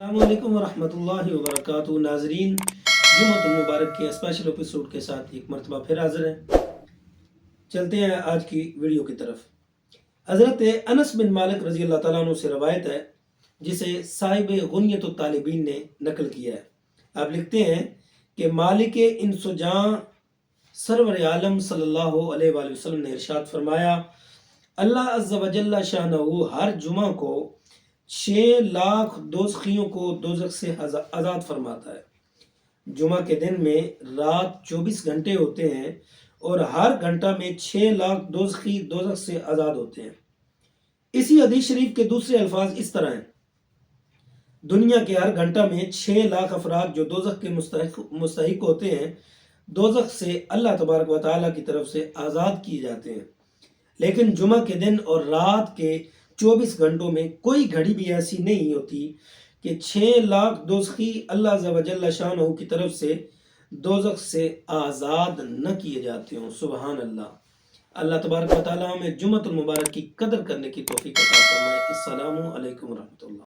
السلام علیکم ورحمۃ اللہ وبرکاتہ ناظرین، جمعۃ المبارک کے اسپیشل ایپیسوڈ کے ساتھ ایک مرتبہ پھر حاضر ہیں۔ چلتے ہیں آج کی ویڈیو کی طرف۔ حضرت انس بن مالک رضی اللہ تعالیٰ عنہ سے روایت ہے، جسے صاحب غنیت الطالبین نے نقل کیا ہے۔ آپ لکھتے ہیں کہ مالک انسجاں سرور عالم صلی اللہ علیہ وآلہ وسلم نے ارشاد فرمایا، اللہ عز و جل شانہ ہر جمعہ کو 6,00,000 دوزخیوں کو دوزخ سے آزاد فرماتا ہے۔ جمعہ کے دن میں رات 24 گھنٹے ہوتے ہیں اور ہر گھنٹہ میں 6,00,000 دوزخی دوزخ سے آزاد ہوتے ہیں۔ اسی حدیث شریف کے دوسرے الفاظ اس طرح ہیں، دنیا کے ہر گھنٹہ میں 6,00,000 افراد جو دوزخ کے مستحق ہوتے ہیں، دوزخ سے اللہ تبارک و تعالیٰ کی طرف سے آزاد کیے جاتے ہیں۔ لیکن جمعہ کے دن اور رات کے 24 گھنٹوں میں کوئی گھڑی بھی ایسی نہیں ہوتی کہ 6,00,000 دوزخی اللہ عز و جل شانہ کی طرف سے دوزخ سے آزاد نہ کیے جاتے ہوں۔ سبحان اللہ۔ اللہ تبارک و تعالیٰ ہمیں جمعۃ المبارک کی قدر کرنے کی توفیق عطا فرمائے۔ السلام علیکم ورحمۃ اللہ۔